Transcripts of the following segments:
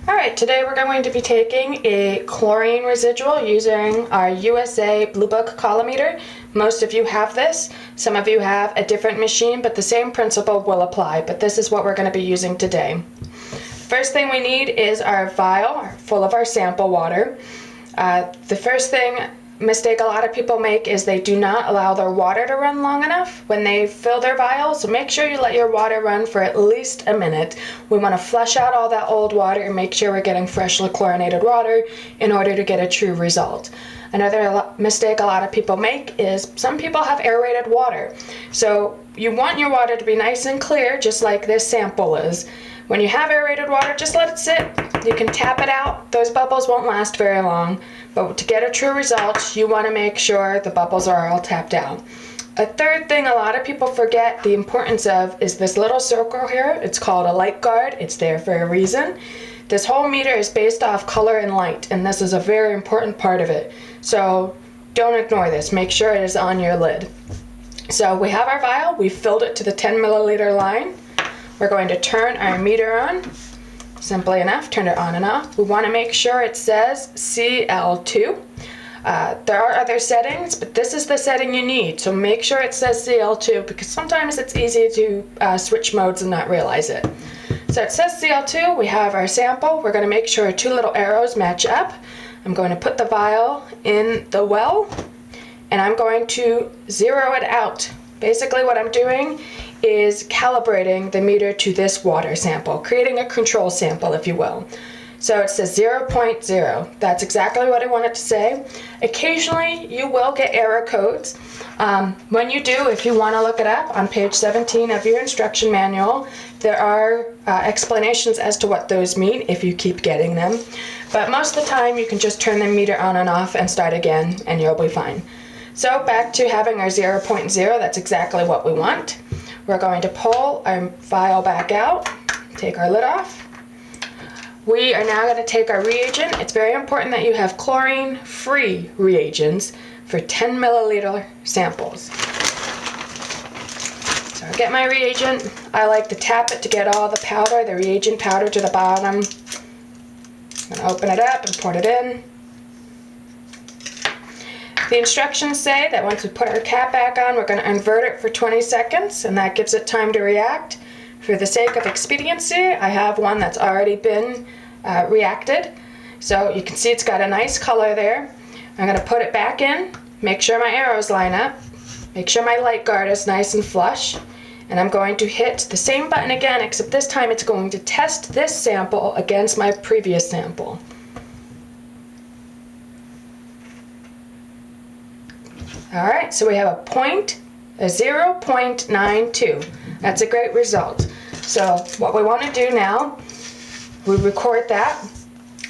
Alright, today we're going to be taking a chlorine residual using our USA Bluebook colorimeter. Most of you have this. Some of you have a different machine, but the same principle will apply. But this is what we're going to be using today. First thing we need is our vial full of our sample water. The first mistake a lot of people make is they do not allow their water to run long enough when they fill their vial. So make sure you let your water run for at least a minute. We want to flush out all that old water and make sure we're getting freshly chlorinated water in order to get a true result. Another mistake a lot of people make is some people have aerated water. So you want your water to be nice and clear, just like this sample is. When you have aerated water, just let it sit. You can tap it out. Those bubbles won't last very long. But to get a true result, you want to make sure the bubbles are all tapped out. A third thing a lot of people forget the importance of is this little circle here. It's called a light guard. It's there for a reason. This whole meter is based off color and light, and this is a very important part of it. So don't ignore this. Make sure it is on your lid. So we have our vial. We filled it to the 10 milliliter line. We're going to turn our meter on. Simply enough, turn it on and off. We want to make sure it says CL2. There are other settings, but this is the setting you need. So make sure it says CL2 because sometimes it's easy to switch modes and not realize it. So it says CL2. We have our sample. We're going to make sure our two little arrows match up. I'm going to put the vial in the well, and I'm going to zero it out. Basically what I'm doing is calibrating the meter to this water sample, creating a control sample, if you will. So it says 0.0. That's exactly what I wanted to say. Occasionally, you will get error codes. When you do, if you want to look it up, on page 17 of your instruction manual, there are explanations as to what those mean if you keep getting them. But most of the time, you can just turn the meter on and off and start again, and you'll be fine. So back to having our 0.0, that's exactly what we want. We're going to pull our vial back out, take our lid off. We are now going to take our reagent. It's very important that you have chlorine-free reagents for 10 milliliter samples. So I get my reagent. I like to tap it to get all the powder, the reagent powder, to the bottom. I'm going to open it up and pour it in. The instructions say that once we put our cap back on, we're going to invert it for 20 seconds, and that gives it time to react. For the sake of expediency, I have one that's already been reacted. So you can see it's got a nice color there. I'm going to put it back in, make sure my arrows line up, make sure my light guard is nice and flush, and I'm going to hit the same button again, except this time it's going to test this sample against my previous sample. Alright, so we have a 0.92. That's a great result. So what we want to do now, we record that.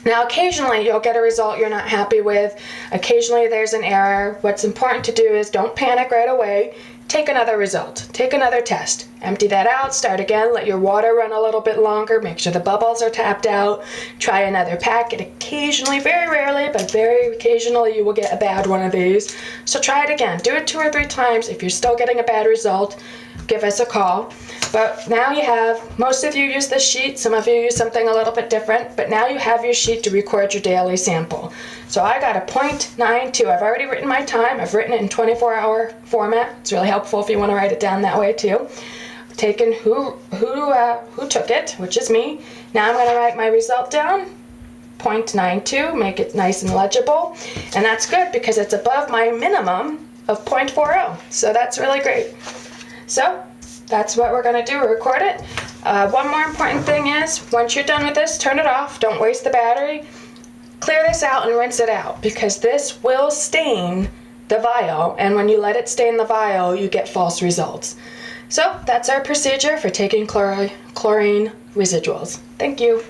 Now occasionally you'll get a result you're not happy with. Occasionally there's an error. What's important to do is don't panic right away. Take another result. Take another test. Empty that out, start again, let your water run a little bit longer, make sure the bubbles are tapped out, try another packet. Occasionally, very rarely, but very occasionally you will get a bad one of these. So try it again. Do it 2 or 3 times. If you're still getting a bad result, give us a call. But now you have, most of you use this sheet, some of you use something a little bit different, but now you have your sheet to record your daily sample. So I got a 0.92. I've already written my time. I've written it in 24-hour format. It's really helpful if you want to write it down that way too. I've taken who took it, which is me. Now I'm going to write my result down. 0.92, make it nice and legible. And that's good because it's above my minimum of 0.40. So that's really great. So that's what we're going to do, record it. One more important thing is, once you're done with this, turn it off. Don't waste the battery. Clear this out and rinse it out because this will stain the vial, and when you let it stain the vial, you get false results. So that's our procedure for taking chlorine residuals. Thank you.